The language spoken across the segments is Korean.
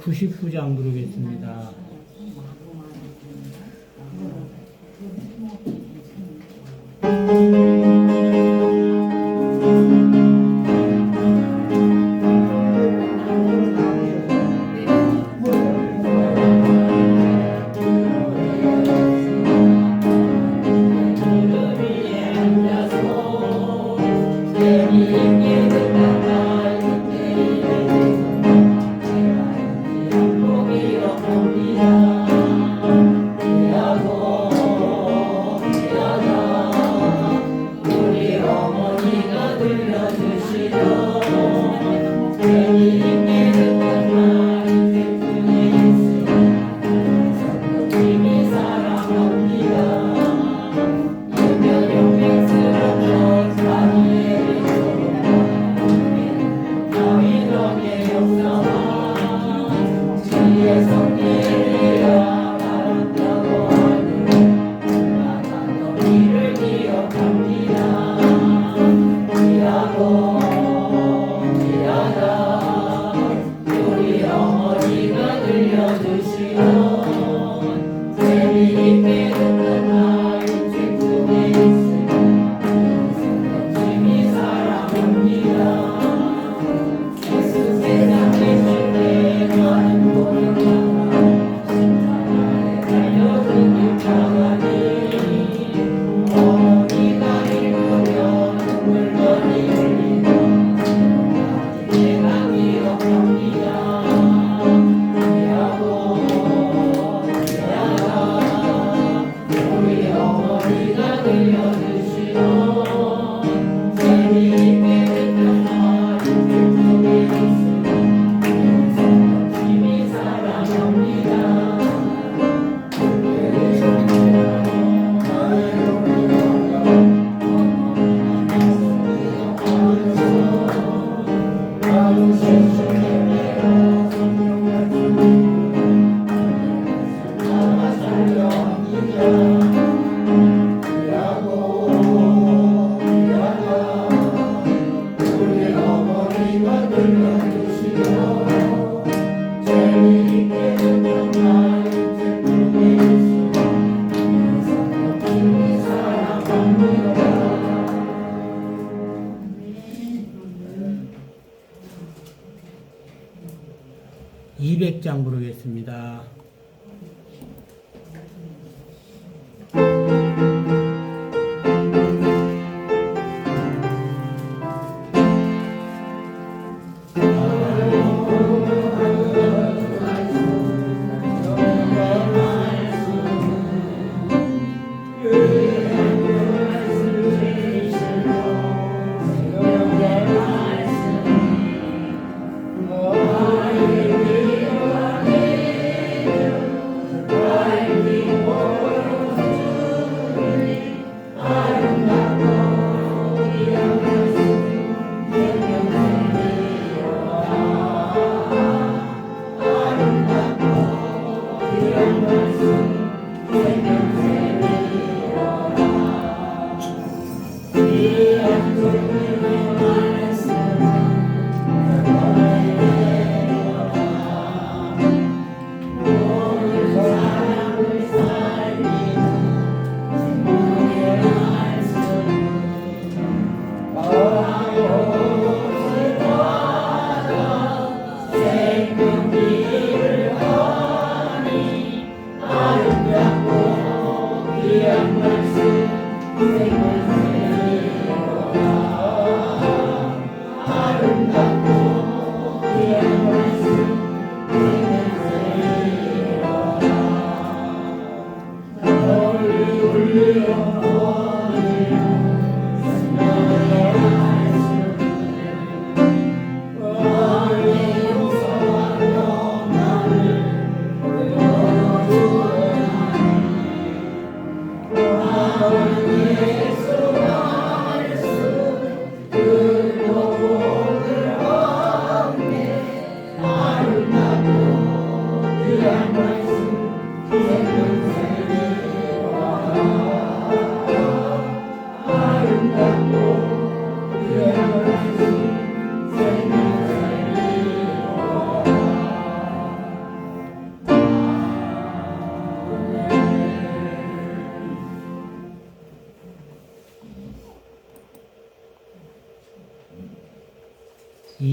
(199장) 부르겠습니다. (200장) 부르겠습니다.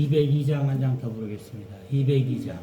202장 한 장 더 부르겠습니다. 202장.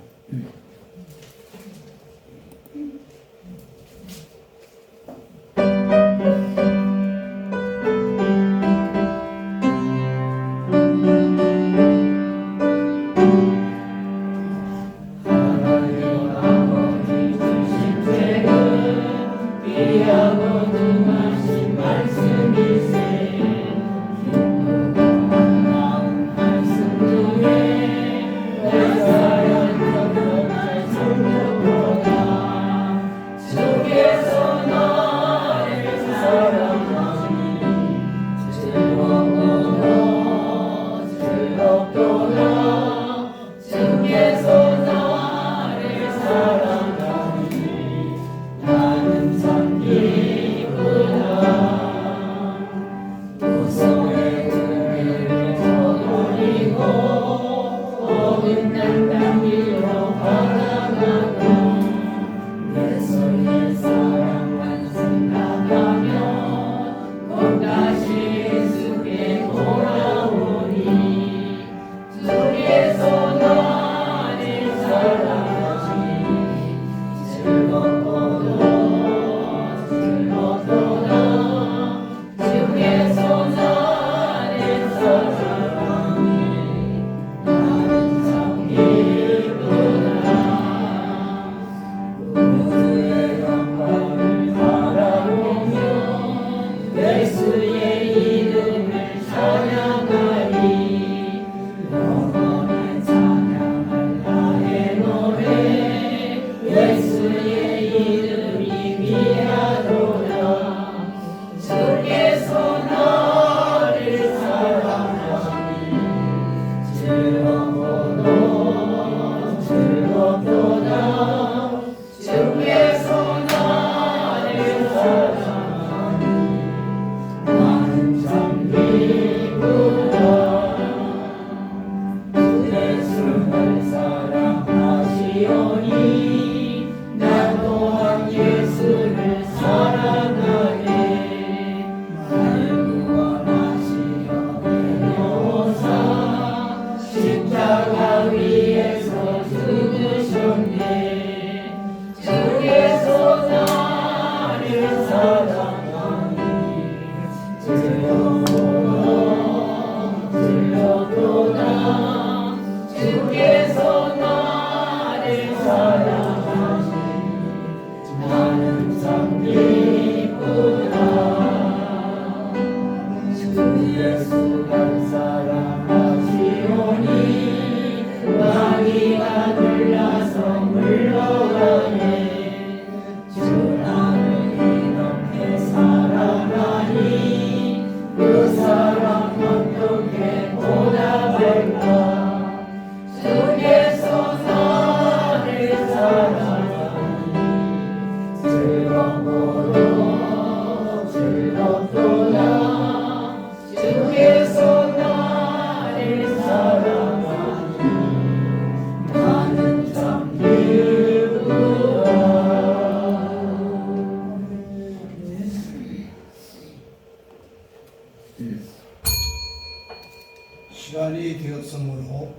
시간이 되었으므로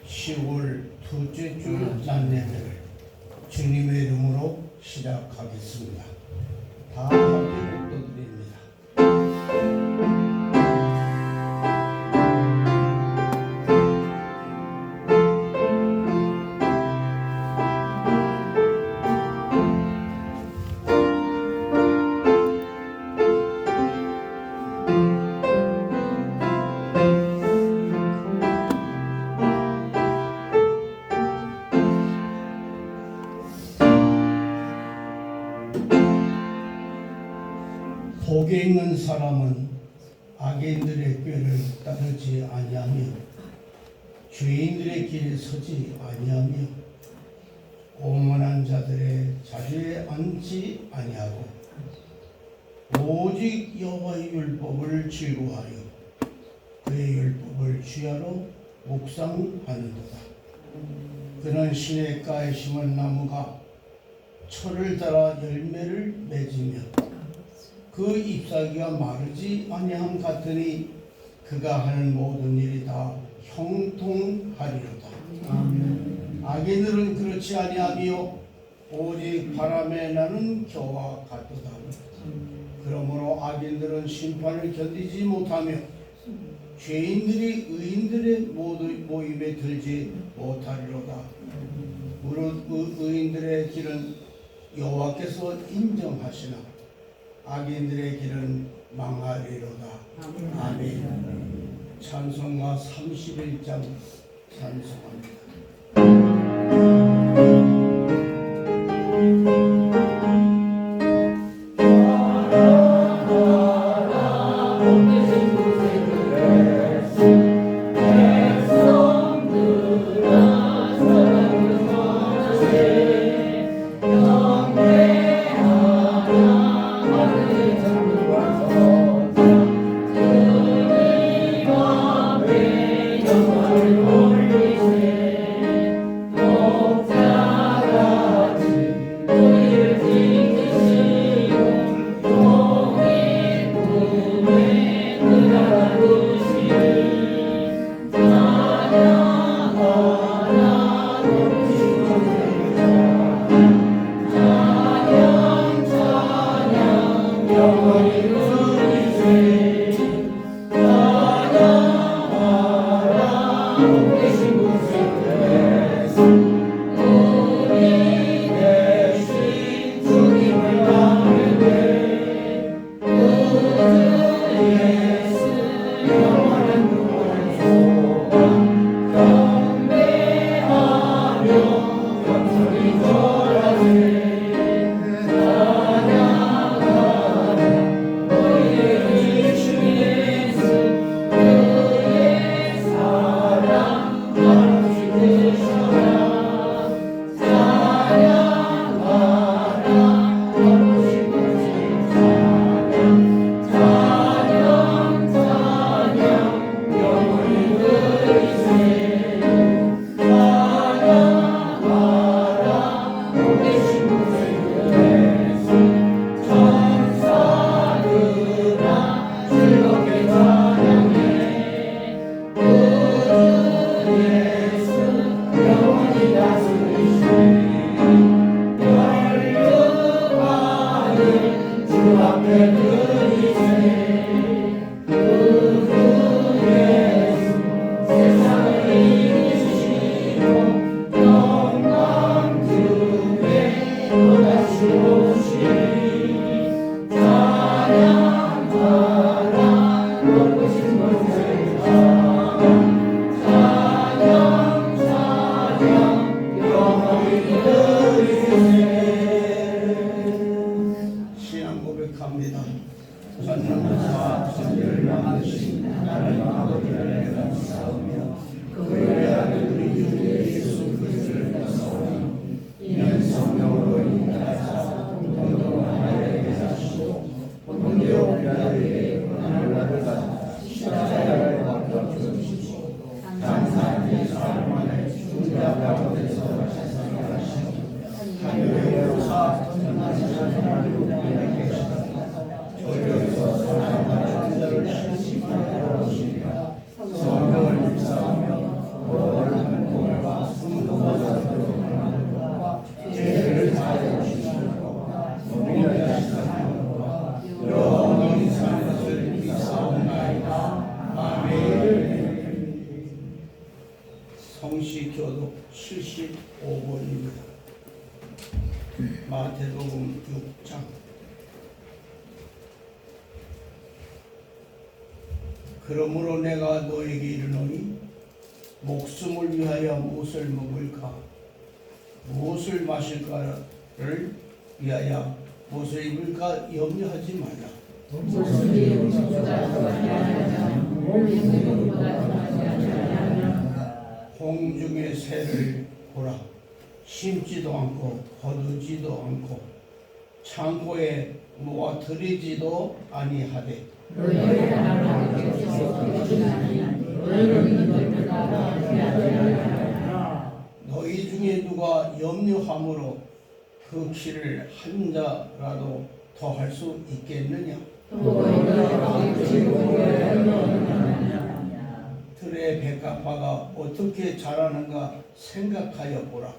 10월 둘째 주 난예배를 주님의 이름으로 시작하겠습니다. 다 함께 복도드립니다. 복에 있는 사람은 악인들의 꾀를 따르지 아니하며 죄인들의 길에 서지 아니하며 오만한 자들의 자리에 앉지 아니하고 오직 여호와의 율법을 즐거워하여 그의 율법을 주야로 묵상하는도다. 그는 시냇가에 심은 나무가 철을 따라 열매를 맺으며 그 잎사귀가 마르지 아니함 같으니 그가 하는 모든 일이 다 형통하리로다. 아멘. 악인들은 그렇지 아니하며 오직 바람에 나는 겨와 같도다. 그러므로 악인들은 심판을 견디지 못하며 죄인들이 의인들의 모임에 들지 못하리로다. 무릇 의인들의 길은 여호와께서 인정하시나 악인들의 길은 망하리로다. 아멘. 찬송가 31장 찬송합니다. 성시교독 75번입니다. 마태복음 6장. 그러므로 내가 너에게 이르노니 목숨을 위하여 무엇을 먹을까 무엇을 마실까를 위하여 무엇을 입을까 염려하지 말라. 공중의 새를 보라. 심지도 않고 거두지도 않고 창고에 모아들이지도 아니하되 너희 중에 누가 염려함으로 그 키를 한 자라도 더 할 수 있겠느냐? 들의 백합화가 어떻게 자라는가 생각하여 보라.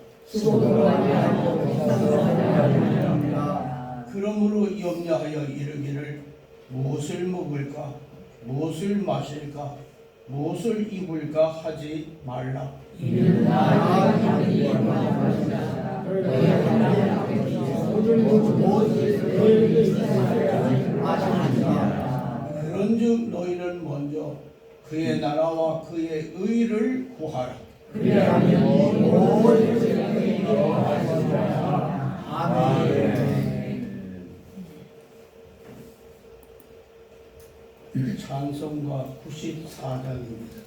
그러므로 염려하여 이르기를 무엇을 먹을까, 무엇을 마실까, 무엇을 입을까 하지 말라. 그런즉 너희는 먼저 그의 나라와 그의 의를 구하라. 찬송가 94장입니다.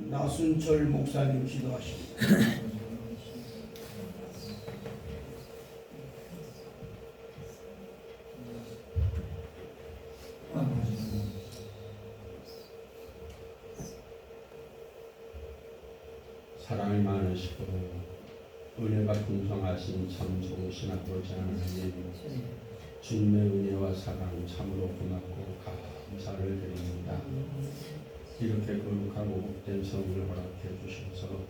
나순철 목사님 기도하십니다. 사랑이 많으시고 은혜가 풍성하신 참 좋으신 아버지 하나님, 주님의 은혜와 사랑 참으로 고맙고 감사를 드립니다. 이렇게 거룩하고 복된 성을 허락해 주셔서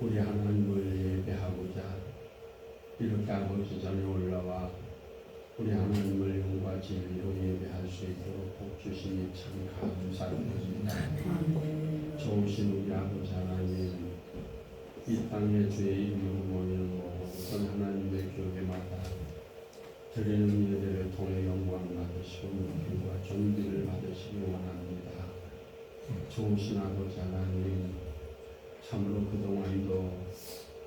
우리 하나님을 예배하고자 이렇게 아버지 전에 올라와 우리 하나님을 영과 진리로 예배할 수 있도록 복 주시니 참 감사드립니다. 좋으신 우리 아버지 하나님, 이 땅에 주의 이름으로 모이는 모든 하나님의 교회마다 드리는 예배를 통해 영광 받으시고 높임과 존귀를 받으시기 원합니다. 좋으신 아버지 하나님, 참으로 그동안도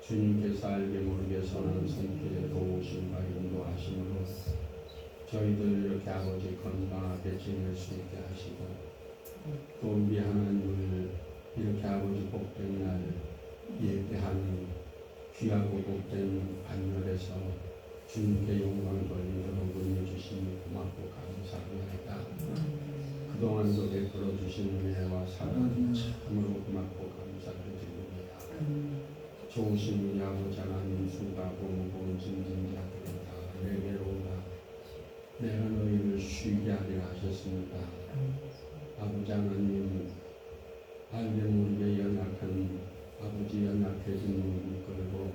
주님께서 알게 모르게 선한 손길에 도우심과 인도하심으로 저희들 이렇게 아버지 건강하게 지낼 수 있게 하시고, 또 우리 하나님을 이렇게 아버지 복된 날 예배하는 귀하고 복된 반열에서 주님께 영광 돌리도록 은혜 주시니 고맙고 감사합니다. 그동안도 베풀어 주신 은혜와 사랑 참으로 고맙고 감사를 드립니다. 좋으신 우리 아버지 하나님, 수고하고 무거운 짐진 자들은 다 내게로 오라. 내가 너희를 쉬게 하리라 하셨습니다. 아버지 하나님, 알게 모르게 연약한 아버지 연약해진 눈을 끌고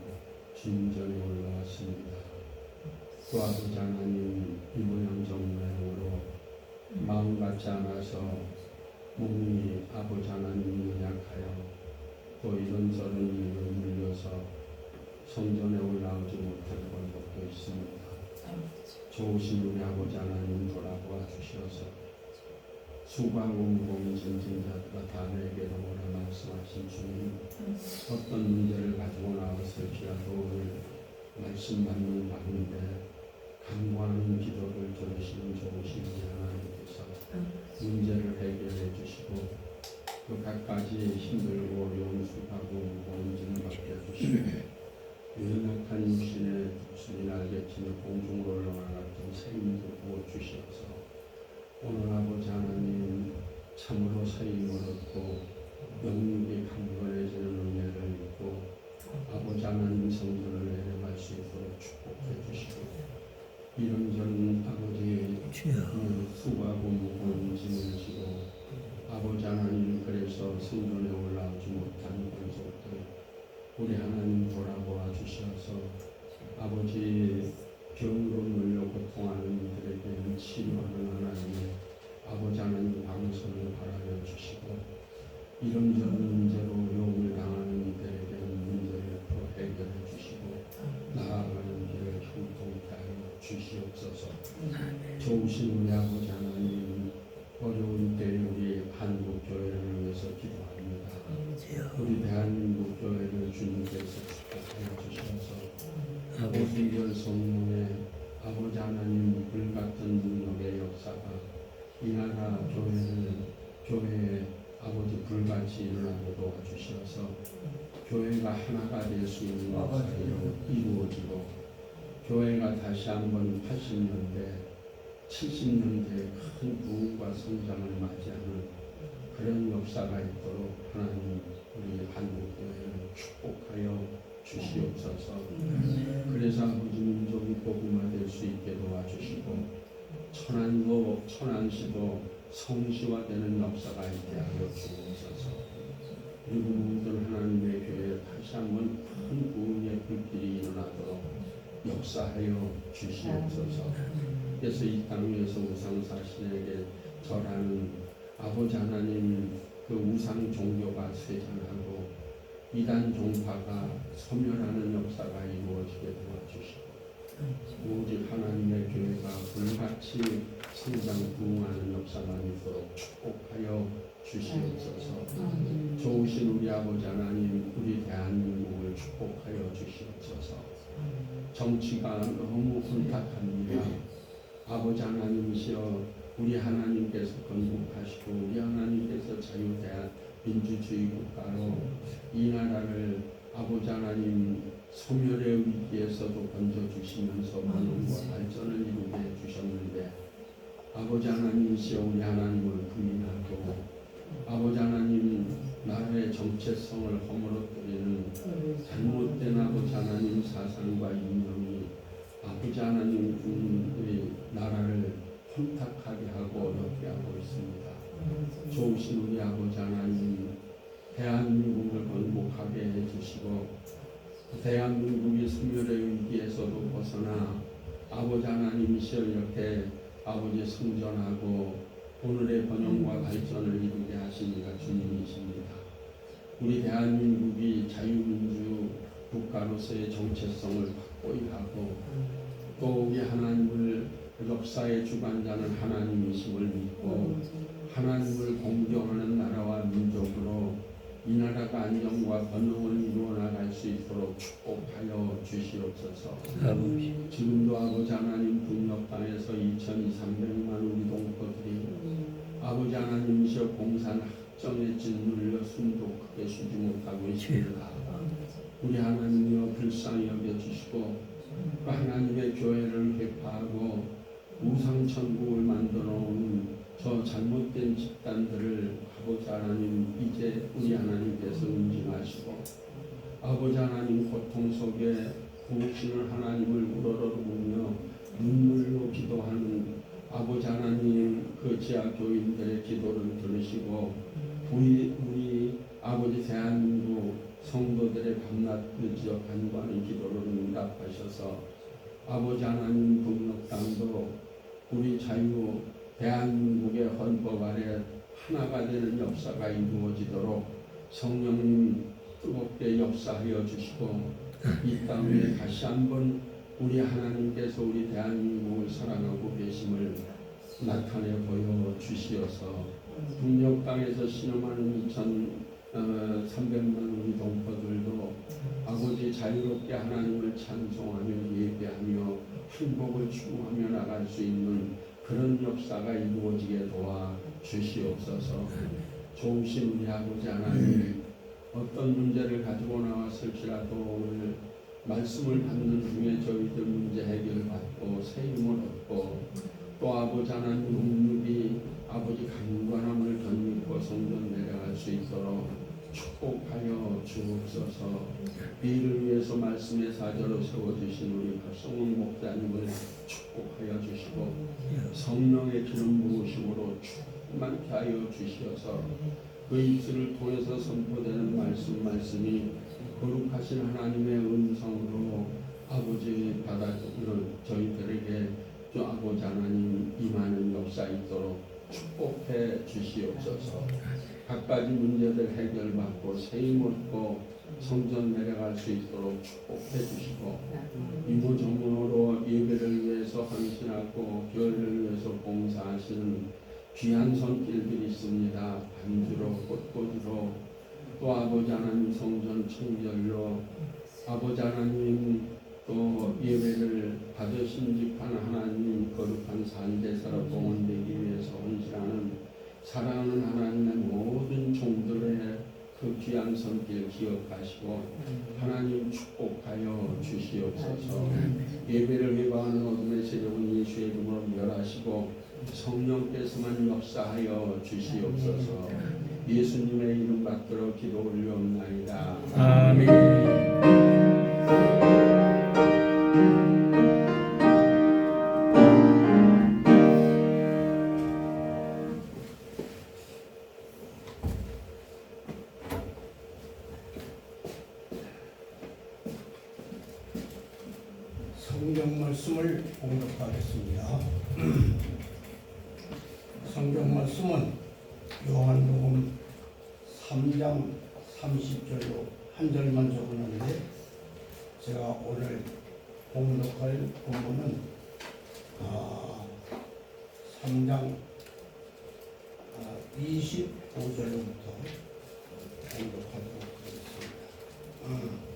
주님 전에 올라왔습니다. 또 아버지 하나님, 이 모양 정모양으로 마음 같지 않아서 몸이 아버지 하나님 연약하여 또 이런저런 일로 물려서 성전에 올라오지 못하는 것도 있습니다. 좋으신 우리 아버지 하나님 돌아보아 주셔서 수고하고 무거운 짐진 자들아 다 내게로 오라 말씀하신 주님, 어떤 문제를 가지고 나왔을지라도 오늘 말씀 받는 가운데 간구하는 기도를 들으시는 좋으신 우리 하나님께서 문제를 해결해 주시고 또 갖가지 힘들고 어려운 수고하고 무거운 짐을 맡겨주시고 연약한 육신의 독수리 날개치며 공중으로 올라가던 새 힘도 부어주셔서 오늘 아버지 하나님 참으로 새 힘을 얻고 영육이 강건해지는 은혜를 입고 아버지 하나님 성전을 내려갈 수 있도록 축복해 주시고 이런저런 아버지의 수고하고 무거운 짐을 지고 아버지 하나님 그래서 성전에 올라오지 못한 권속들 우리 하나님 돌아보아 주셔서 아버지 병으로 눌려 고통하는 이들에게 치료하는 하나님의 아버지 하나님 방선을 바라여 주시고 이런저런 문제로 어려움을 당하는 이들에게 문제를 풀어 해결해 주시고 나아가는 길을 형통케 하여 주시옵소서. 좋으신 우리 아버지 하나님, 어려운 때에 우리 한국 교회를 위해서 기도합니다. 우리 대한민국 교회를 주님께서 축복하여 주셔서 오순절 성령의 아버지 하나님 불같은 능력의 역사가 이 나라 교회에 아버지 불같이 일어나게 도와주셔서 교회가 하나가 될 수 있는 역사로 이루어지고 교회가 다시 한번 80년대 70년대의 큰 부흥과 성장을 맞이하는 그런 역사가 있도록 하나님 우리 한국교회를 축복하여 주시옵소서. 그래서 아버지 민족이 복음화될 수 있게 도와주시고 천안시도 성시화되는 역사가 있게 하여 주옵소서. 그리고 모든 하나님의 교회에 다시 한번 큰 부흥의 불길이 일어나도록 역사하여 주시옵소서. 그래서 이 땅 위에서 우상사신에게 절하는 아버지 하나님 그 우상 종교가 쇠잔하고 이단 종파가 소멸하는 역사가 이루어지게 도와주시고 오직 하나님의 교회가 불같이 성장 부흥하는 역사만 있도록 축복하여 주시옵소서. 좋으신 우리 아버지 하나님, 우리 대한민국을 축복하여 주시옵소서. 정치가 너무 혼탁합니다. 아버지 하나님이시여 우리 하나님께서 건국하시고 우리 하나님께서 자유대한 민주주의 국가로 이 나라를 아버지 하나님 소멸의 위기에서도 건져주시면서 번영과 발전을 이루게 해주셨는데 아버지 하나님이시여 우리 하나님을 부인하고 아버지 하나님 나라의 정체성을 허물어뜨리는 잘못된 아버지 하나님 사상과 이념이 아버지 하나님 우리 나라를 혼탁하게 하고 어렵게 하고 있습니다. 좋으신 우리 아버지 하나님 대한민국을 건국하게 해주시고 대한민국이 소멸의 위기에서도 벗어나 아버지 하나님이시여 이렇게 아버지 성전하고 오늘의 번영과 발전을 이루게 하시니가 주님이십니다. 우리 대한민국이 자유민주 국가로서의 정체성을 확고히 하고 또 우리 하나님을 역사의 주관자는 하나님이심을 믿고 하나님을 공경하는 나라와 민족으로 이 나라가 안정과 번영을 이루어 나갈 수 있도록 축복하여 주시옵소서. 지금도 아버지 하나님 북녘 땅에서 2,300만 우리 동포들이 아버지 하나님이시여 공산 학정에 짓눌려 숨도 크게 쉬지 못하고 있습니다. 우리 하나님이여 불쌍히 여겨주시고 그 하나님의 교회를 회파하고 우상천국을 만들어 놓은 저 잘못된 집단들을 아버지 하나님 이제 우리 하나님께서 응징하시고 아버지 하나님 고통 속에 구속신을 하나님을 우러러보며 눈물로 기도하는 아버지 하나님 그 지하 교인들의 기도를 들으시고 우리 아버지 대한민국 성도들의 밤낮 늦어 간구하는 기도를 응답하셔서 아버지 하나님 북녘 땅도 우리 자유 대한민국의 헌법 아래 하나가 되는 역사가 이루어지도록 성령님 뜨겁게 역사하여 주시고 이 땅 위에 다시 한번 우리 하나님께서 우리 대한민국을 사랑하고 계심을 나타내 보여 주시어서 북녘 땅에서 신음하는 2,300만 우리 동포들도 아버지 자유롭게 하나님을 찬송하며 예배하며 행복을 추구하며 나갈 수 있는 그런 역사가 이루어지게 도와 주시옵소서. 좋으신 우리 아버지 하나님 어떤 문제를 가지고 나왔을지라도 오늘 말씀을 받는 중에 저희들 문제 해결받고 새 힘을 얻고 또 아버지 하나님 능력이 아버지 강관함을 덧입고 성전 내려갈 수 있도록 축복하여 주옵소서. 이를 위해서 말씀의 사자로 세워주신 우리 박성훈 목사님을 축복하여 주시고 성령의 기름 부으심으로 충만케 하여 주시어서 그 입술을 통해서 선포되는 말씀이 거룩하신 하나님의 음성으로 아버지 받아주는 저희들에게 주 아버지 하나님 임하는 역사 있도록 축복해 주시옵소서. 각가지 문제들 해결받고 세임 얻고 성전 내려갈 수 있도록 축복해 주시고 이모저모로 예배를 위해서 헌신하고 교회를 위해서 봉사하시는 귀한 손길들이 있습니다. 반주로 꽃꽂이로 또 아버지 하나님 성전 청결로 아버지 하나님 또 예배를 받으신 집한 하나님 거룩한 산제사로 봉헌되기 위해서 헌신하는 사랑하는 하나님의 모든 종들의 그 귀한 손길 기억하시고 하나님 축복하여 주시옵소서. 예배를 회방하는 어둠의 세력은 예수의 이름으로 멸하시고 성령께서만 역사하여 주시옵소서. 예수님의 이름 받들어 기도 올려옵나이다. 아멘. 성경 말씀을 봉독하겠습니다. 성경 말씀은 요한복음 3장 30절로 한 절만 적었는데 제가 오늘 봉독할 본문은 3장 25절부터 봉독하도록 하겠습니다.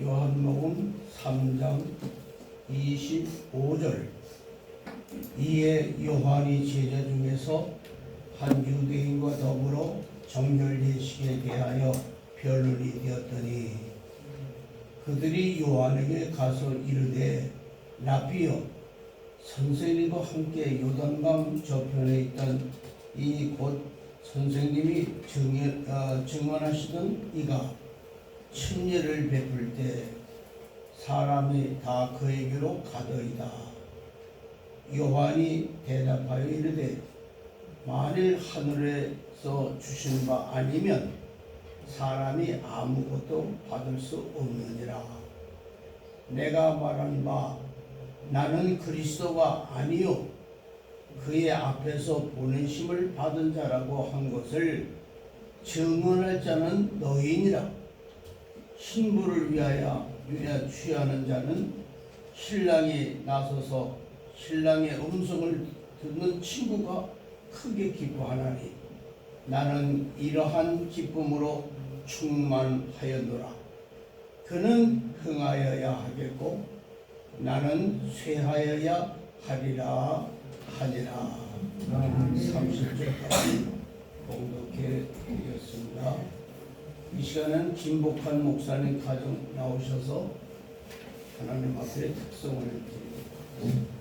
요한복음 3장 25절. 이에 요한이 제자 중에서 한 유대인과 더불어 정결 예식에 대하여 변론이 되었더니 그들이 요한에게 가서 이르되 라피여 선생님과 함께 요단강 저편에 있던 이 곧 선생님이 증언하시던 이가 침례를 베풀 때 사람이 다 그에게로 가더이다. 요한이 대답하여 이르되 만일 하늘에서 주신 바 아니면 사람이 아무것도 받을 수 없느니라. 내가 말한 바 나는 그리스도가 아니요 그의 앞에서 보내심을 받은 자라고 한 것을 증언할 자는 너희니라. 신부를 위하여 취하는 자는 신랑이 나서서 신랑의 음성을 듣는 친구가 크게 기뻐하나니 나는 이러한 기쁨으로 충만하였노라. 그는 흥하여야 하겠고 나는 쇠하여야 하리라 하니라. 30절까지 봉독해 드렸습니다. 이 시간은 김복환 목사님 가정 나오셔서 하나님 앞에 특성을 드립니다.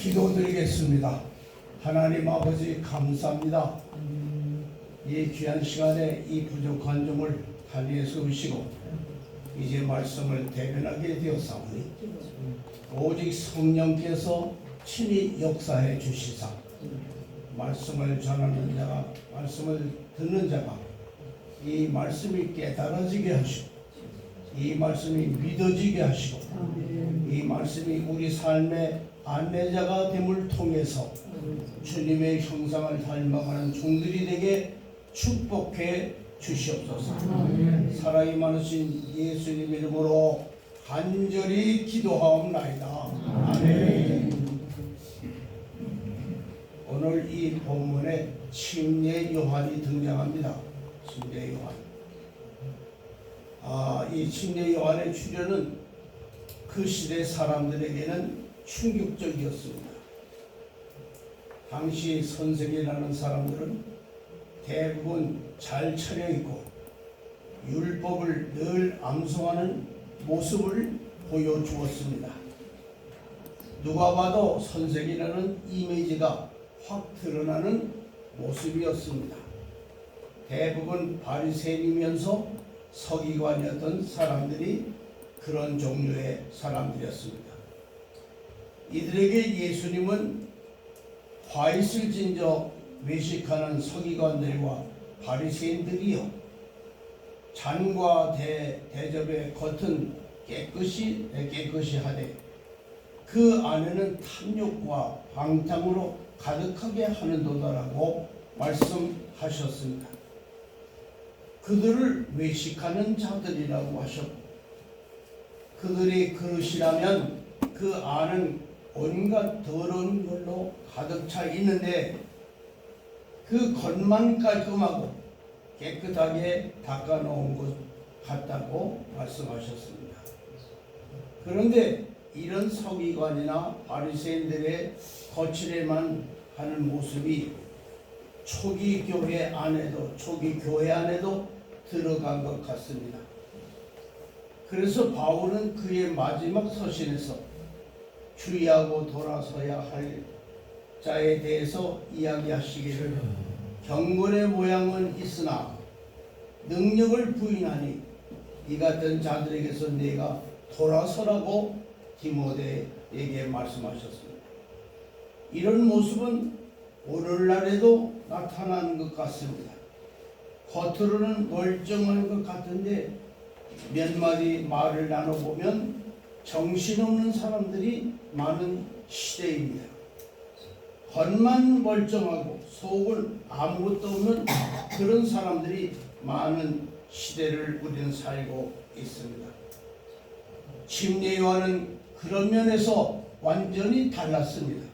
기도드리겠습니다. 하나님 아버지 감사합니다. 이 귀한 시간에 이 부족한 점을 달리해 세우시고 이제 말씀을 대변하게 되었사오니 오직 성령께서 친히 역사해 주시사 말씀을 전하는 자가 말씀을 듣는 자가 이 말씀이 깨달아지게 하시고 이 말씀이 믿어지게 하시고 이 말씀이 우리 삶의 안내자가 됨을 통해서 주님의 형상을 닮아가는 종들이 되게 축복해 주시옵소서. 사랑이 많으신 예수님 이름으로 간절히 기도하옵나이다. 아멘. 오늘 이 본문에 침례 요한이 등장합니다. 침례 요한. 이 침례 요한의 출현은 그 시대 사람들에게는 충격적이었습니다. 당시 선생이라는 사람들은 대부분 잘 차려입고 율법을 늘 암송하는 모습을 보여주었습니다. 누가 봐도 선생이라는 이미지가 확 드러나는 모습이었습니다. 대부분 바리새인이면서 서기관이었던 사람들이 그런 종류의 사람들이었습니다. 이들에게 예수님은 화 있을진저 외식하는 서기관들과 바리새인들이요 잔과 대접의 겉은 깨끗이 하되 그 안에는 탐욕과 방탕으로 가득하게 하는도다라고 말씀하셨습니다. 그들을 외식하는 자들이라고 하셨고 그들이 그릇이라면 그 안은 온갖 더러운 걸로 가득 차 있는데 그 겉만 깔끔하고 깨끗하게 닦아놓은 것 같다고 말씀하셨습니다. 그런데 이런 서기관이나 바리새인들의 거칠에만 하는 모습이 초기 교회 안에도 들어간 것 같습니다. 그래서 바울은 그의 마지막 서신에서 주의하고 돌아서야 할 자에 대해서 이야기하시기를 경건의 모양은 있으나 능력을 부인하니 이 같은 자들에게서 내가 돌아서라고 디모데에게 말씀하셨습니다. 이런 모습은 오늘날에도 나타나는 것 같습니다. 겉으로는 멀쩡한 것 같은데 몇 마디 말을 나눠보면 정신없는 사람들이 많은 시대입니다. 겉만 멀쩡하고 속은 아무것도 없는 그런 사람들이 많은 시대를 우리는 살고 있습니다. 침례 요한은 그런 면에서 완전히 달랐습니다.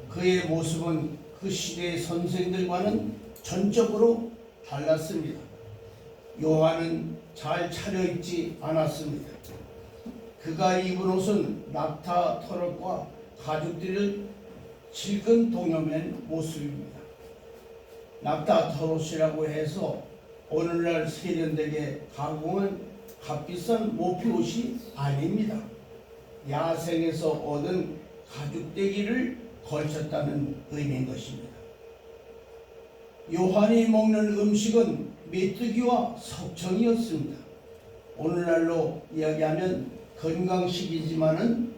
그의 모습은 그 시대의 선생들과는 전적으로 달랐습니다. 요한은 잘 차려입지 않았습니다. 그가 입은 옷은 낙타 털옷과 가죽들을 질끈 동여맨 모습입니다. 낙타 털옷이라고 해서 오늘날 세련되게 가공한 값비싼 모피옷이 아닙니다. 야생에서 얻은 가죽대기를 걸쳤다는 의미인 것입니다. 요한이 먹는 음식은 메뚜기와 석청이었습니다. 오늘날로 이야기하면 건강식이지만은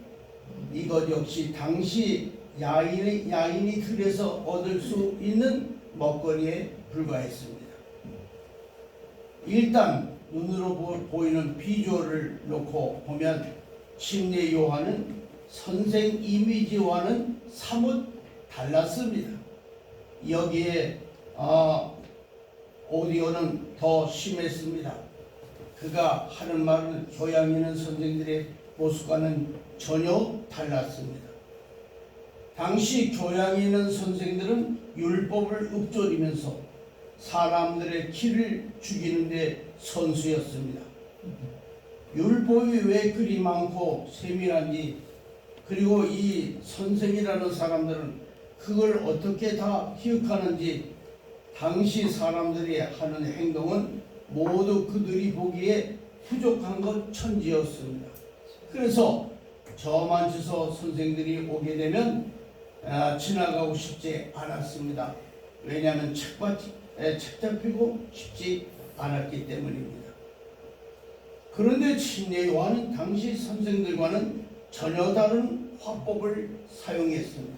이것 역시 당시 야인이 들에서 얻을 수 있는 먹거리에 불과했습니다. 일단 눈으로 보이는 비주얼을 놓고 보면 침례 요한은 선생 이미지와는 사뭇 달랐습니다. 여기에 오디오는 더 심했습니다. 그가 하는 말은 교양 있는 선생들의 모습과는 전혀 달랐습니다. 당시 교양 있는 선생들은 율법을 읊조리면서 사람들의 기를 죽이는 데 선수였습니다. 율법이 왜 그리 많고 세밀한지, 그리고 이 선생이라는 사람들은 그걸 어떻게 다 기억하는지, 당시 사람들이 하는 행동은 모두 그들이 보기에 부족한 것 천지였습니다. 그래서 저만치서 선생들이 오게 되면 지나가고 싶지 않았습니다. 왜냐하면 책 잡히고 싶지 않았기 때문입니다. 그런데 침례 요한은 당시 선생들과는 전혀 다른 화법을 사용했습니다.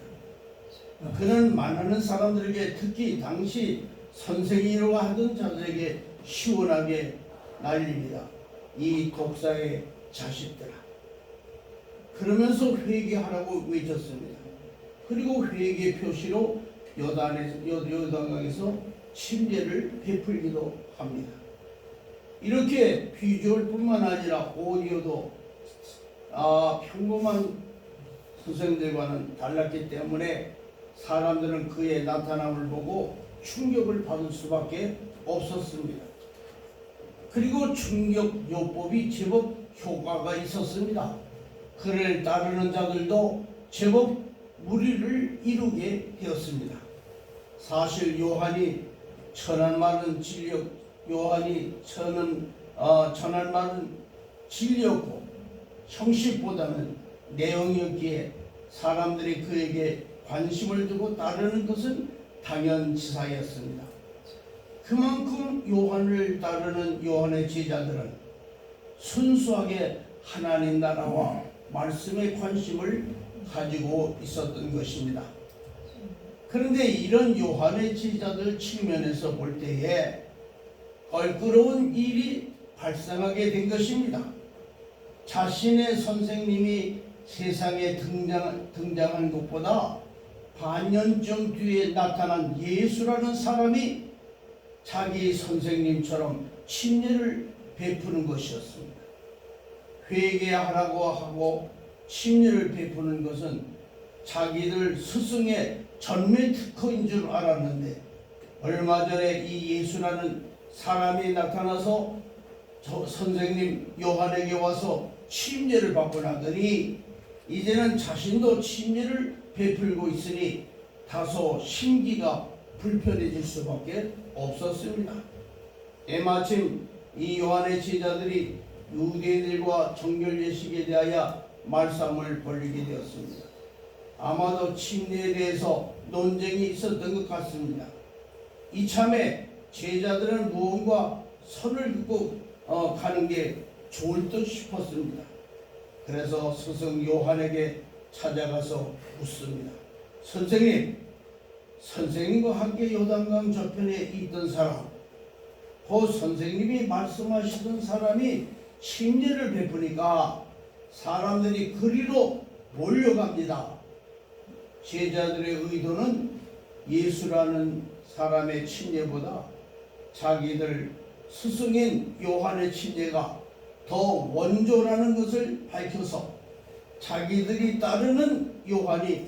그는 많은 사람들에게, 특히 당시 선생이라고 하던 자들에게 시원하게 날립니다. 이 독사의 자식들아. 그러면서 회개하라고 외쳤습니다. 그리고 회개 표시로 요단강에서 침례를 베풀기도 합니다. 이렇게 비주얼뿐만 아니라 오디오도 평범한 선생들과는 달랐기 때문에 사람들은 그의 나타남을 보고 충격을 받을 수밖에 없었습니다. 그리고 충격요법이 제법 효과가 있었습니다. 그를 따르는 자들도 제법 무리를 이루게 되었습니다. 사실 요한이 전한 말은 진리였고 형식보다는 내용이었기에 사람들이 그에게 관심을 두고 따르는 것은 당연지사였습니다. 그만큼 요한을 따르는 요한의 제자들은 순수하게 하나님 나라와 말씀에 관심을 가지고 있었던 것입니다. 그런데 이런 요한의 제자들 측면에서 볼 때에 껄끄러운 일이 발생하게 된 것입니다. 자신의 선생님이 세상에 등장한 것보다 반년쯤 뒤에 나타난 예수라는 사람이 자기 선생님처럼 침례를 베푸는 것이었습니다. 회개하라고 하고 침례를 베푸는 것은 자기들 스승의 전매 특허인 줄 알았는데, 얼마 전에 이 예수라는 사람이 나타나서 저 선생님 요한에게 와서 침례를 받고 나더니 이제는 자신도 침례를 베풀고 있으니 다소 심기가 불편해질 수밖에 없었습니다. 때마침 이 요한의 제자들이 유대인들과 정결 예식에 대하여 말싸움을 벌이게 되었습니다. 아마도 침례에 대해서 논쟁이 있었던 것 같습니다. 이참에 제자들은 무언가 선을 긋고 가는 게 좋을 듯 싶었습니다. 그래서 스승 요한에게 찾아가서 묻습니다. 선생님과 함께 요단강 저편에 있던 사람, 그 선생님이 말씀하시던 사람이 침례를 베푸니까 사람들이 그리로 몰려갑니다. 제자들의 의도는 예수라는 사람의 침례보다 자기들 스승인 요한의 침례가 더 원조라는 것을 밝혀서 자기들이 따르는 요한이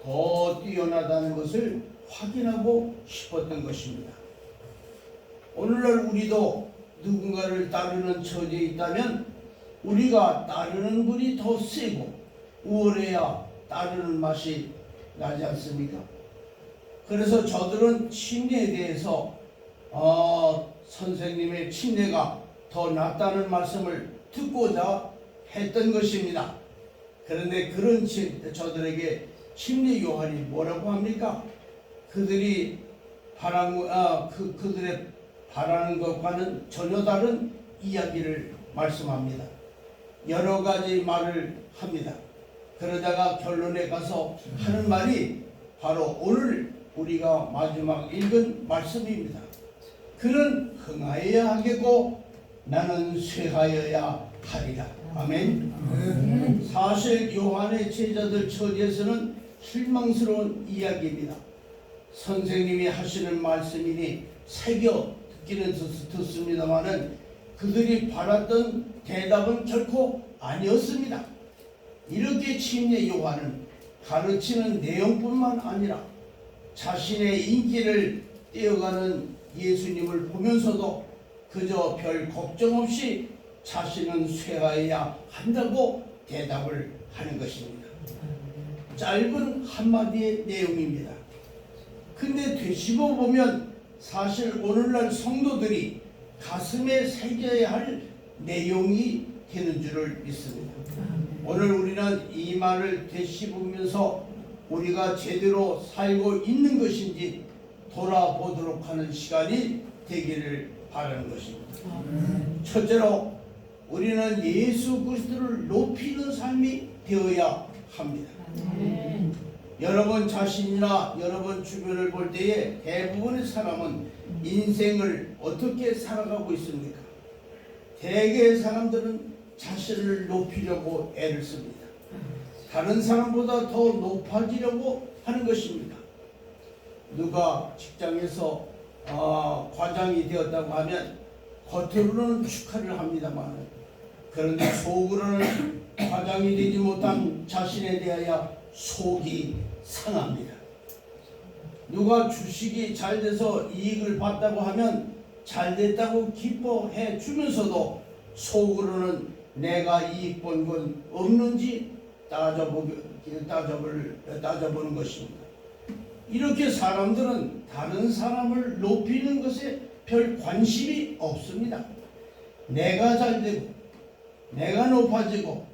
더 뛰어나다는 것을 확인하고 싶었던 것입니다. 오늘날 우리도 누군가를 따르는 처지에 있다면 우리가 따르는 분이 더 세고 우월해야 따르는 맛이 나지 않습니까? 그래서 저들은 침례에 대해서 선생님의 침례가 더 낫다는 말씀을 듣고자 했던 것입니다. 그런데 그런 저들에게 침례 요한이 뭐라고 합니까? 그들이 그들의 바라는 것과는 전혀 다른 이야기를 말씀합니다. 여러 가지 말을 합니다. 그러다가 결론에 가서 하는 말이 바로 오늘 우리가 마지막 읽은 말씀입니다. 그는 흥하여야 하겠고 나는 쇠하여야 하리라. 아멘. 사실 요한의 제자들 처지에서는 실망스러운 이야기입니다. 선생님이 하시는 말씀이니 새겨 듣기는 듣습니다마는 그들이 바랐던 대답은 결코 아니었습니다. 이렇게 침례 요한은 가르치는 내용뿐만 아니라 자신의 인기를 떼어가는 예수님을 보면서도 그저 별 걱정 없이 자신은 쇠하여야 한다고 대답을 하는 것입니다. 짧은 한마디의 내용입니다. 근데 되짚어 보면 사실 오늘날 성도들이 가슴에 새겨야 할 내용이 되는 줄을 믿습니다. 오늘 우리는 이 말을 되짚으면서 우리가 제대로 살고 있는 것인지 돌아보도록 하는 시간이 되기를 바라는 것입니다. 첫째로 우리는 예수 그리스도를 높이는 삶이 되어야 합니다. 여러분 자신이나 여러분 주변을 볼 때에 대부분의 사람은 인생을 어떻게 살아가고 있습니까? 대개의 사람들은 자신을 높이려고 애를 씁니다. 다른 사람보다 더 높아지려고 하는 것입니다. 누가 직장에서 과장이 되었다고 하면 겉으로는 축하를 합니다만 그런데 속으로는 과장이 되지 못한 자신에 대하여 속이 상합니다. 누가 주식이 잘 돼서 이익을 봤다고 하면 잘 됐다고 기뻐해 주면서도 속으로는 내가 이익 본 건 없는지 따져보는 것입니다. 이렇게 사람들은 다른 사람을 높이는 것에 별 관심이 없습니다. 내가 잘 되고 내가 높아지고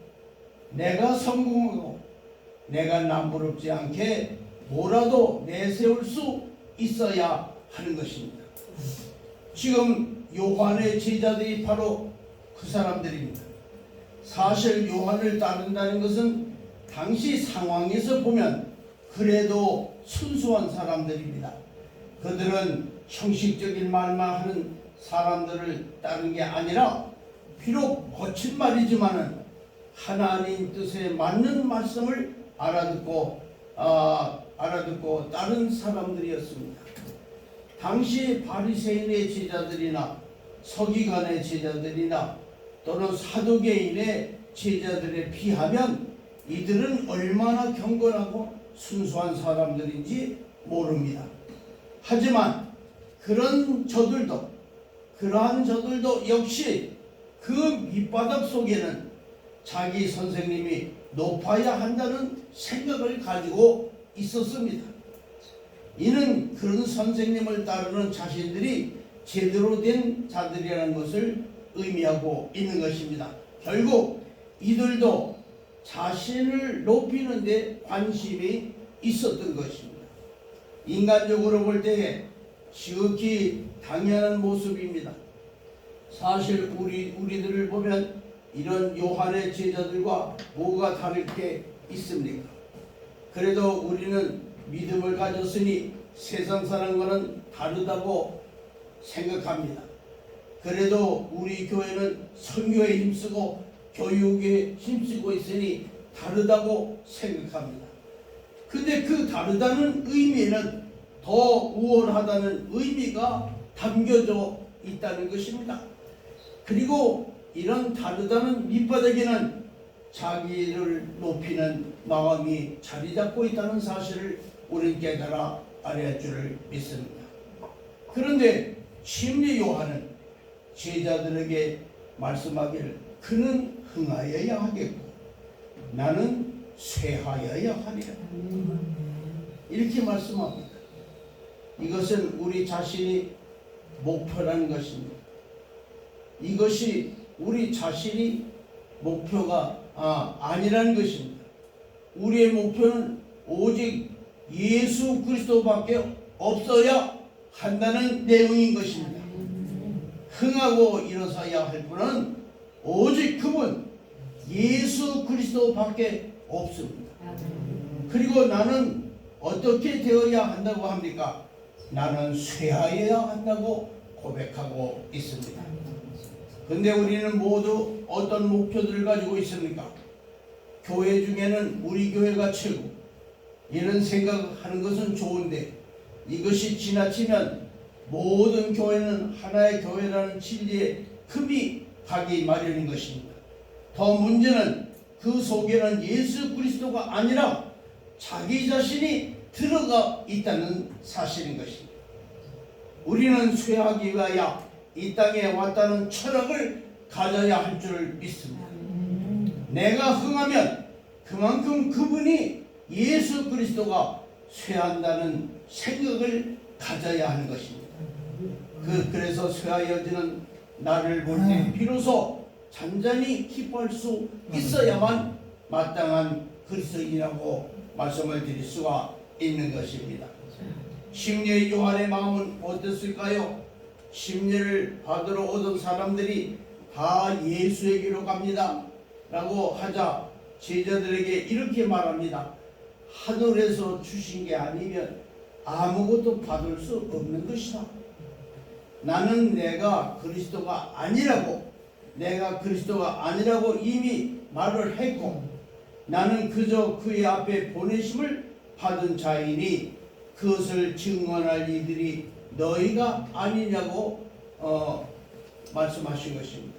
내가 성공하고 내가 남부럽지 않게 뭐라도 내세울 수 있어야 하는 것입니다. 지금 요한의 제자들이 바로 그 사람들입니다. 사실 요한을 따른다는 것은 당시 상황에서 보면 그래도 순수한 사람들입니다. 그들은 형식적인 말만 하는 사람들을 따른 게 아니라 비록 거친 말이지만은 하나님 뜻에 맞는 말씀을 알아듣고 따른 사람들이었습니다. 당시 바리새인의 제자들이나 서기관의 제자들이나 또는 사두개인의 제자들에 비하면 이들은 얼마나 경건하고 순수한 사람들인지 모릅니다. 하지만 그러한 저들도 역시 그 밑바닥 속에는 자기 선생님이 높아야 한다는 생각을 가지고 있었습니다. 이는 그런 선생님을 따르는 자신들이 제대로 된 자들이라는 것을 의미하고 있는 것입니다. 결국 이들도 자신을 높이는 데 관심이 있었던 것입니다. 인간적으로 볼 때에 지극히 당연한 모습입니다. 사실 우리들을 보면 이런 요한의 제자들과 뭐가 다를 게 있습니까? 그래도 우리는 믿음을 가졌으니 세상 사람과는 다르다고 생각합니다. 그래도 우리 교회는 선교에 힘쓰고 교육에 힘쓰고 있으니 다르다고 생각합니다. 근데 그 다르다는 의미에는 더 우월하다는 의미가 담겨져 있다는 것입니다. 그리고 이런 다르다는 밑바닥에는 자기를 높이는 마음이 자리 잡고 있다는 사실을 우리는 깨달아 알아야 줄을 믿습니다. 그런데 심리 요한은 제자들에게 말씀하기를 그는 흥하여야 하겠고 나는 쇠하여야 하리라 이렇게 말씀합니다. 이것은 우리 자신이 목표라는 것입니다. 이것이 우리 자신이 목표가 아니라는 것입니다. 우리의 목표는 오직 예수 그리스도밖에 없어야 한다는 내용인 것입니다. 흥하고 일어서야 할 분은 오직 그분 예수 그리스도밖에 없습니다. 그리고 나는 어떻게 되어야 한다고 합니까? 나는 쇠하여야 한다고 고백하고 있습니다. 근데 우리는 모두 어떤 목표들을 가지고 있습니까? 교회 중에는 우리 교회가 최고 이런 생각하는 것은 좋은데 이것이 지나치면 모든 교회는 하나의 교회라는 진리에 흠이 가기 마련인 것입니다. 더 문제는 그 속에는 예수 그리스도가 아니라 자기 자신이 들어가 있다는 사실인 것입니다. 우리는 쇠하기 위하여 이 땅에 왔다는 철학을 가져야 할 줄 믿습니다. 내가 흥하면 그만큼 그분이 예수 그리스도가 쇠한다는 생각을 가져야 하는 것입니다. 그래서 쇠하여지는 나를 볼 때 비로소 잔잔히 기뻐할 수 있어야만 마땅한 그리스도인이라고 말씀을 드릴 수가 있는 것입니다. 심리의 요한의 마음은 어땠을까요? 심리를 받으러 오던 사람들이 다 예수에게로 갑니다 라고 하자 제자들에게 이렇게 말합니다. 하늘에서 주신 게 아니면 아무것도 받을 수 없는 것이다. 나는 내가 그리스도가 아니라고 이미 말을 했고 나는 그저 그의 앞에 보내심을 받은 자이니 그것을 증언할 이들이 너희가 아니냐고 말씀하신 것입니다.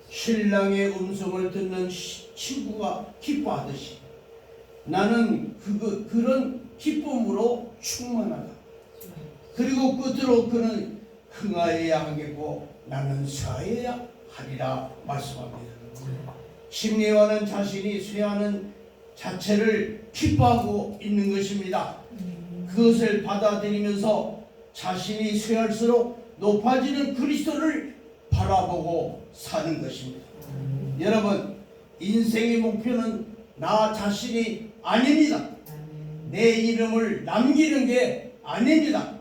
신랑의 음성을 듣는 친구가 기뻐하듯이 나는 그런 기쁨으로 충만하다. 그리고 끝으로 그는 흥하여야 하겠고 나는 쇠하여야 하리라 말씀합니다. 심리와는 자신이 쇠하는 자체를 기뻐하고 있는 것입니다. 그것을 받아들이면서 자신이 쇠할수록 높아지는 그리스도를 바라보고 사는 것입니다. 여러분, 인생의 목표는 나 자신이 아닙니다. 내 이름을 남기는 게 아닙니다.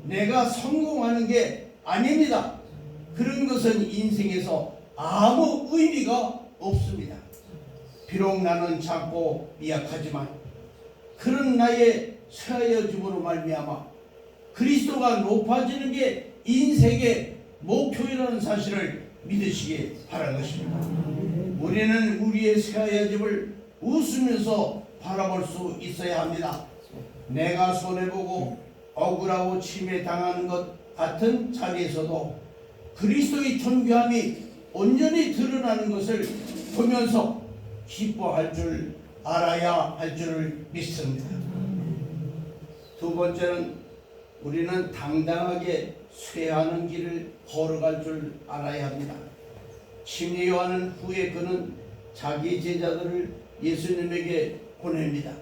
내가 성공하는 게 아닙니다. 그런 것은 인생에서 아무 의미가 없습니다. 비록 나는 작고 미약하지만 그런 나의 쇠하여짐으로 말미암아 그리스도가 높아지는 게 인생의 목표이라는 사실을 믿으시기 바라는 것입니다. 우리는 우리의 쇠하여짐을 웃으면서 바라볼 수 있어야 합니다. 내가 손해보고 억울하고 침해당하는 것 같은 자리에서도 그리스도의 존귀함이 온전히 드러나는 것을 보면서 기뻐할 줄 알아야 할 줄을 믿습니다. 두 번째는 우리는 당당하게 쇠하는 길을 걸어갈 줄 알아야 합니다. 침례 요한은 후에 그는 자기 제자들을 예수님에게 보냅니다.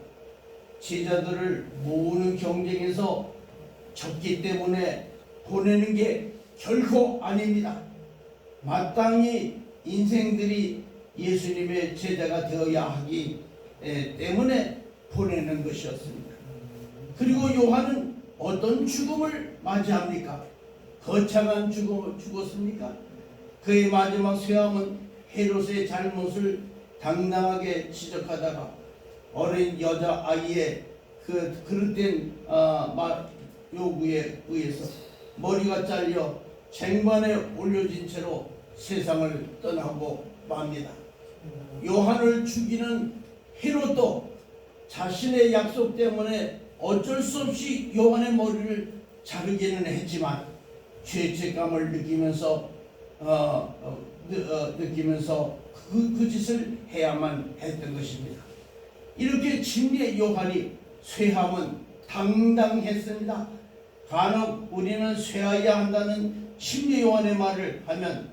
제자들을 모으는 경쟁에서 졌기 때문에 보내는 게 결코 아닙니다. 마땅히 인생들이 예수님의 제자가 되어야 하기 때문에 보내는 것이었습니다. 그리고 요한은 어떤 죽음을 맞이합니까? 거창한 죽음을 죽었습니까? 그의 마지막 쇠함은 헤롯의 잘못을 당당하게 지적하다가 어린 여자아이의 그 그릇된 요구에 의해서 머리가 잘려 쟁반에 올려진 채로 세상을 떠나고 맙니다. 요한을 죽이는 헤롯도 자신의 약속 때문에 어쩔 수 없이 요한의 머리를 자르기는 했지만 죄책감을 느끼면서 그 짓을 해야만 했던 것입니다. 이렇게 침례 요한이 쇠함은 당당했습니다. 간혹 우리는 쇠하여야 한다는 침례 요한의 말을 하면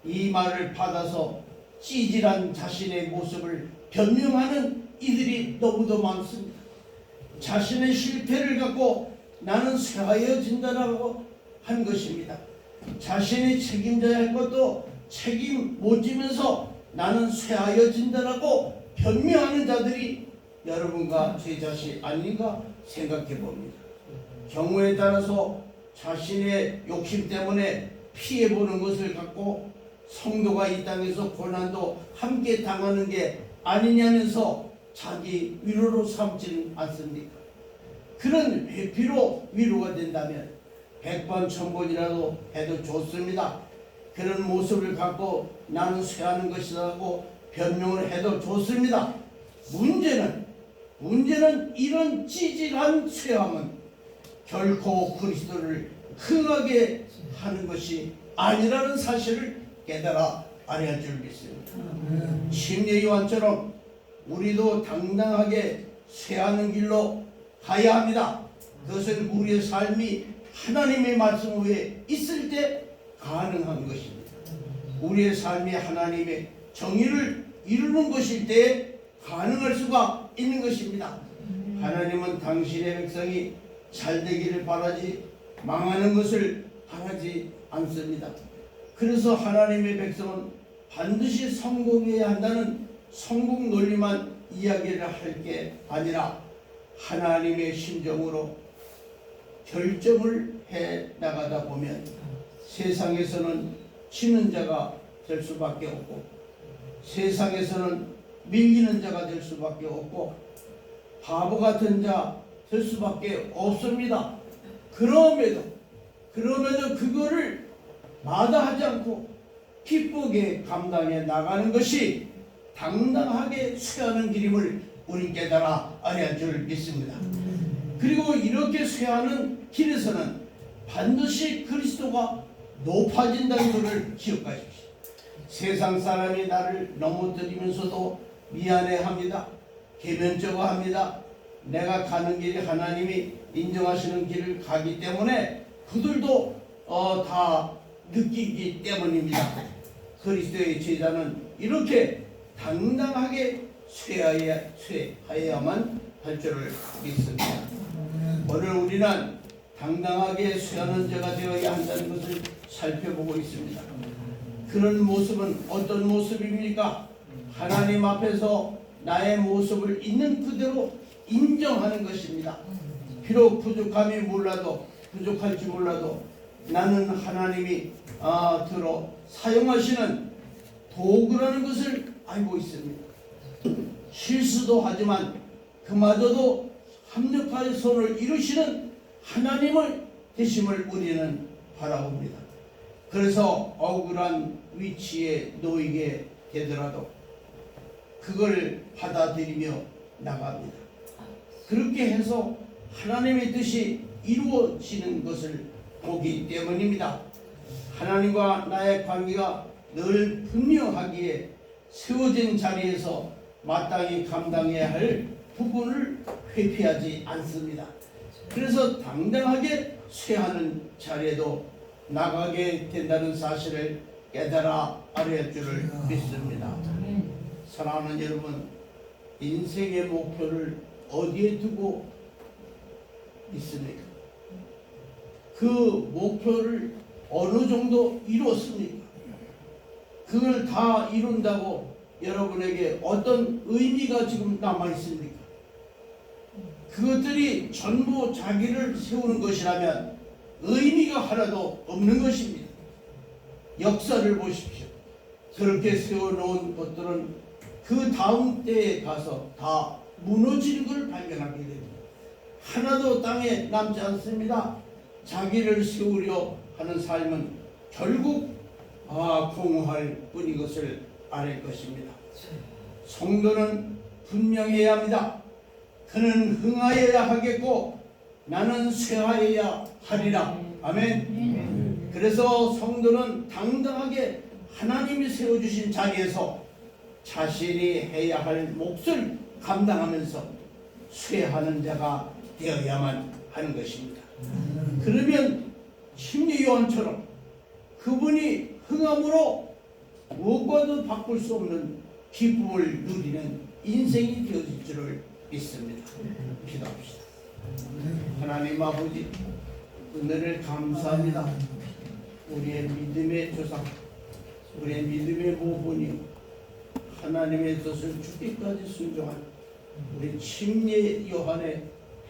이 말을 받아서 찌질한 자신의 모습을 변명하는 이들이 너무도 많습니다. 자신의 실패를 갖고 나는 쇠하여진다라고 한 것입니다. 자신이 책임져야 할 것도 책임 못 지면서 나는 쇠하여진다라고 변명하는 자들이 여러분과 제 자신 아닌가 생각해 봅니다. 경우에 따라서 자신의 욕심 때문에 피해보는 것을 갖고 성도가 이 땅에서 고난도 함께 당하는 게 아니냐면서 자기 위로로 삼지는 않습니까? 그런 회피로 위로가 된다면 100번 1000번이라도 해도 좋습니다. 그런 모습을 갖고 나는 쇠하는 것이라고 변명을 해도 좋습니다. 문제는 이런 찌질한 쇠함은 결코 그리스도를 흥하게 하는 것이 아니라는 사실을 깨달아 알아야 줄 믿습니다. 침례 요한처럼 우리도 당당하게 쇠하는 길로 가야 합니다. 그것은 우리의 삶이 하나님의 말씀 위에 있을 때 가능한 것입니다. 우리의 삶이 하나님의 정의를 이루는 것일 때 가능할 수가 있는 것입니다. 하나님은 당신의 백성이 잘 되기를 바라지 망하는 것을 바라지 않습니다. 그래서 하나님의 백성은 반드시 성공해야 한다는 성공 논리만 이야기를 할 게 아니라 하나님의 심정으로 결정을 해 나가다 보면 세상에서는 지는 자가 될 수밖에 없고 세상에서는 밀리는 자가 될 수밖에 없고 바보 같은 자 될 수밖에 없습니다. 그럼에도 그거를 마다하지 않고 기쁘게 감당해 나가는 것이 당당하게 쇠하는 길임을 우리 깨달아 알아야 할 줄 믿습니다. 그리고 이렇게 쇠하는 길에서는 반드시 그리스도가 높아진다는 것을 기억하십시오. 세상 사람이 나를 넘어뜨리면서도 미안해합니다. 계면적어합니다. 내가 가는 길이 하나님이 인정하시는 길을 가기 때문에 그들도 다 느끼기 때문입니다. 그리스도의 제자는 이렇게 당당하게 쇠하여야만 할 줄을 믿습니다. 오늘 우리는 당당하게 쇠하는 자가 되어야 한다는 것을 살펴보고 있습니다. 그런 모습은 어떤 모습입니까? 하나님 앞에서 나의 모습을 있는 그대로 인정하는 것입니다. 비록 부족할지 몰라도 나는 하나님이 들어 사용하시는 도구라는 것을 알고 있습니다. 실수도 하지만 그마저도 합력하여 선을 이루시는 하나님을 되심을 우리는 바라봅니다. 그래서 억울한 위치에 놓이게 되더라도 그걸 받아들이며 나갑니다. 그렇게 해서 하나님의 뜻이 이루어지는 것을 보기 때문입니다. 하나님과 나의 관계가 늘 분명하기에 세워진 자리에서 마땅히 감당해야 할 부분을 회피하지 않습니다. 그래서 당당하게 쇠하는 자리에도 나가게 된다는 사실을 깨달아 알아야 줄을 믿습니다. 사랑하는 여러분, 인생의 목표를 어디에 두고 있습니까? 그 목표를 어느 정도 이뤘습니까? 그걸 다 이룬다고 여러분에게 어떤 의미가 지금 남아 있습니까? 그것들이 전부 자기를 세우는 것이라면 의미가 하나도 없는 것입니다. 역사를 보십시오. 그렇게 세워놓은 것들은 그 다음 때에 가서 다 무너지는 걸 발견하게 됩니다. 하나도 땅에 남지 않습니다. 자기를 세우려 하는 삶은 결국 공허할 뿐인 것을 알 것입니다. 성도는 분명해야 합니다. 그는 흥하여야 하겠고 나는 쇠하여야 하리라. 아멘. 그래서 성도는 당당하게 하나님이 세워주신 자리에서 자신이 해야 할 몫을 감당하면서 쇠하는 자가 되어야만 하는 것입니다. 그러면 심리 요한처럼 그분이 흥함으로 무엇과도 바꿀 수 없는 기쁨을 누리는 인생이 되어질 줄을 믿습니다. 기도합시다. 하나님 아버지, 은혜를 감사합니다. 우리의 믿음의 조상, 우리의 믿음의 모본이 하나님의 뜻을 죽기까지 순종한 우리 침례 요한의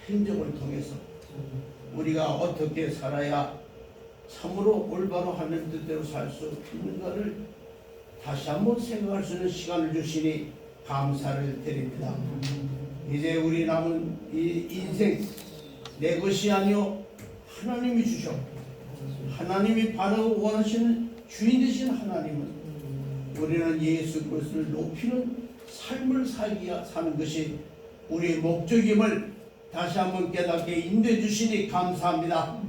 행적을 통해서 우리가 어떻게 살아야 참으로 올바로 하는 뜻대로 살 수 있는가를 다시 한번 생각할 수 있는 시간을 주시니 감사를 드립니다. 이제 우리 남은 이 인생 내 것이 아니요 하나님이 주셔, 하나님이 바라고 원하시는 주인 되신 하나님은 우리는 예수 그리스도를 높이는 삶을 사는 것이 우리의 목적임을 다시 한번 깨닫게 인도해 주시니 감사합니다.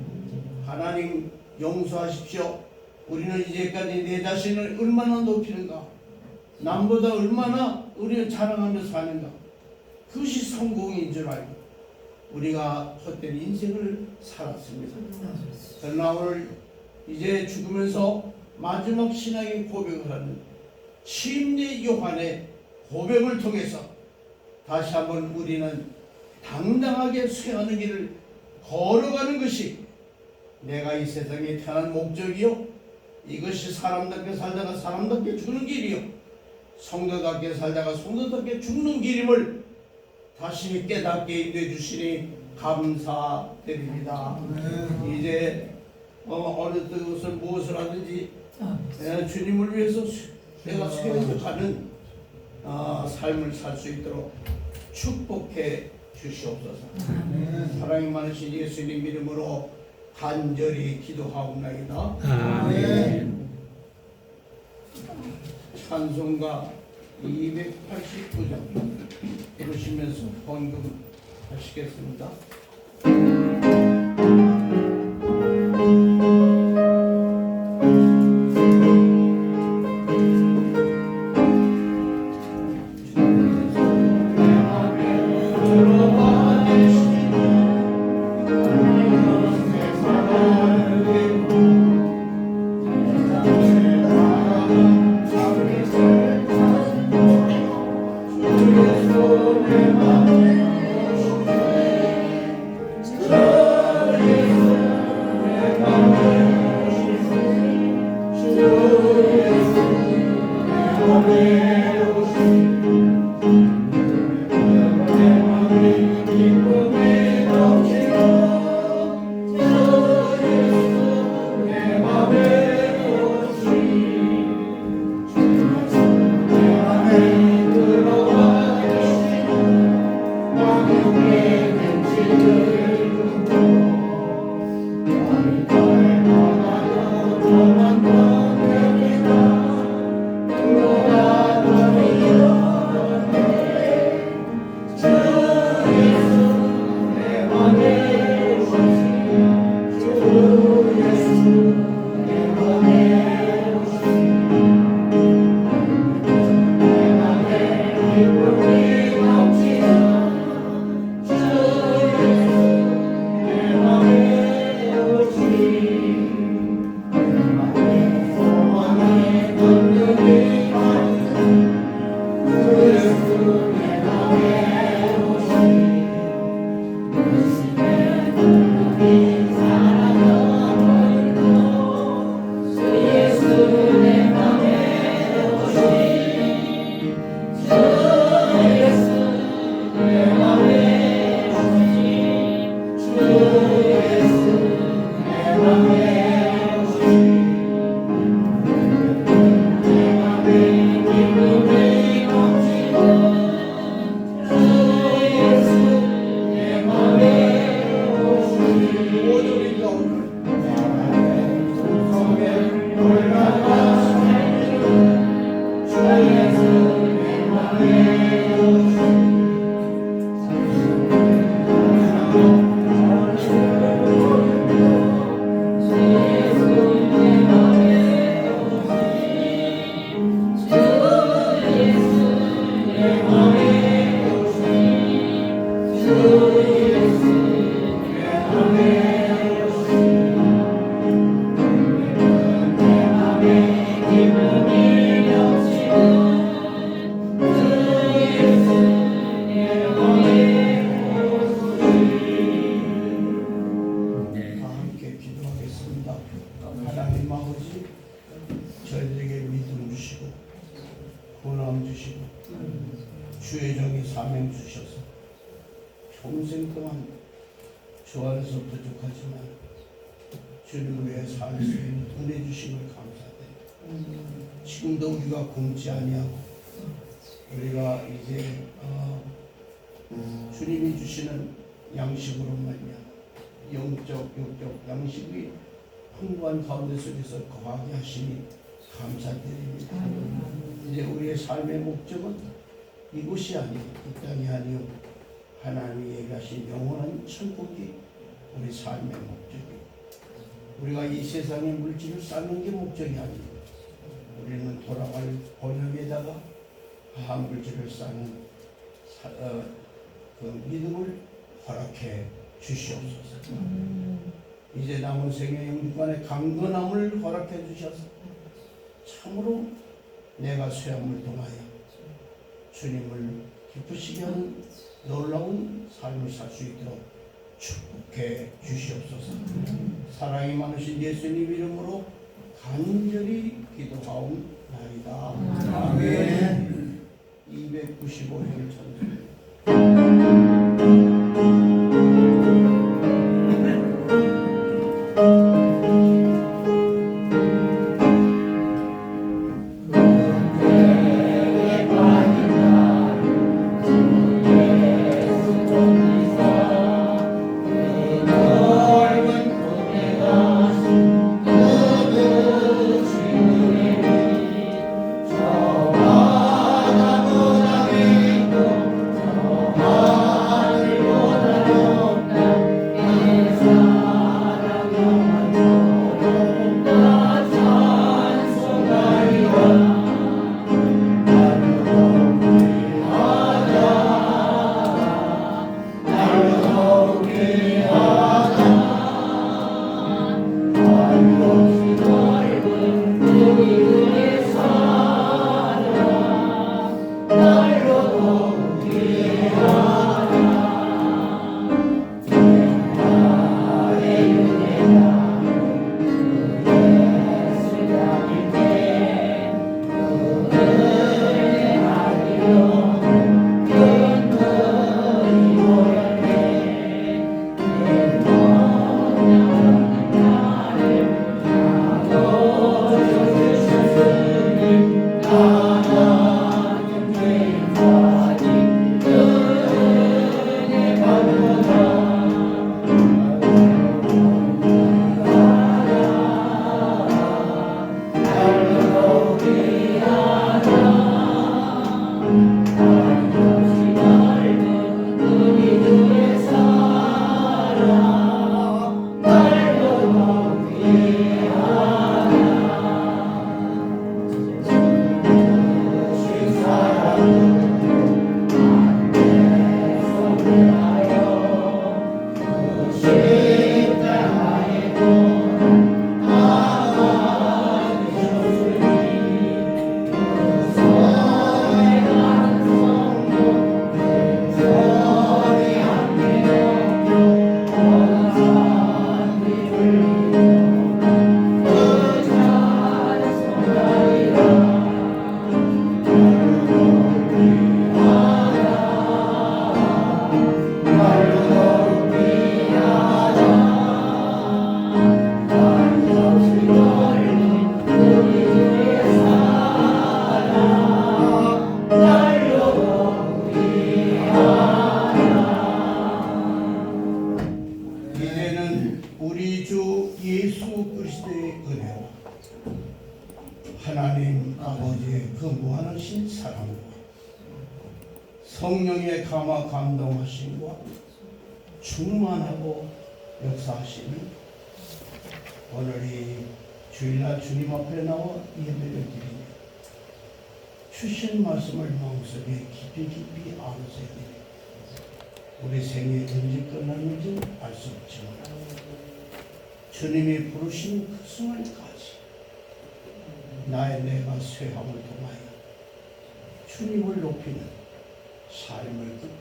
하나님 용서하십시오. 우리는 이제까지 내 자신을 얼마나 높이는가, 남보다 얼마나 우리를 자랑하며 사는가, 그것이 성공인 줄 알고 우리가 헛된 인생을 살았습니다. 그러나 오늘 이제 죽으면서 마지막 신앙의 고백을 하는 침례 요한의 고백을 통해서 다시 한번 우리는 당당하게 쇠하는 길을 걸어가는 것이 내가 이 세상에 태어난 목적이요, 이것이 사람답게 살다가 사람답게 죽는 길이요, 성도답게 살다가 성도답게 죽는 길임을 다시 깨닫게 인도해 주시니 감사드립니다. 이제 어느 뜻을 무엇을 하든지 주님을 위해서 내가 쇠해서 가는 삶을 살 수 있도록 축복해 주시옵소서. 사랑이 많으신 예수님 이름으로 간절히 기도하옵나이다. 아멘. 찬송가 289장 부르시면서 헌금하시겠습니다. 사명 주셔서 평생 동안 주 안에서 부족하지만 주님을 위해 살 수 있는 은혜 주심을 감사드립니다. 지금도 우리가 굶지 아니하고 우리가 이제 주님이 주시는 양식으로 말미암아 영적, 육적 양식이 풍부한 가운데 속에서 거하게 하시니 감사드립니다. 이제 우리의 삶의 목적은 이곳이 아니고 이 땅이 아니요 하나님이 얘기하신 영원한 천국이 우리 삶의 목적이에요. 우리가 이 세상의 물질을 쌓는 게 목적이 아닙니다. 우리는 돌아갈 번영에다가 한 물질을 쌓는 그 믿음을 허락해 주시옵소서. 이제 남은 생의 영육간의 강건함을 허락해 주셔서 참으로 내가 쇠함을 통하여 주님을 기쁘시게 하는 놀라운 삶을 살 수 있도록 축복해 주시옵소서. 사랑이 많으신 예수님 이름으로 간절히 기도하옵나이다. 아멘. 295일 찬송. 하나님 아버지의 그 무한하신 사랑과 성령의 감화 감동하심과 충만하고 역사하시는 오늘이 주일날 주님 앞에 나와 예배를 드리며 주신 말씀을 마음속에 깊이 안으셔야 됩니다. 우리 생이 언제 끝났는지 알 수 없지만 주님이 부르신 그 순간까지 나의 내가 쇠함을 통하여 주님을 높이는 삶을 끝까지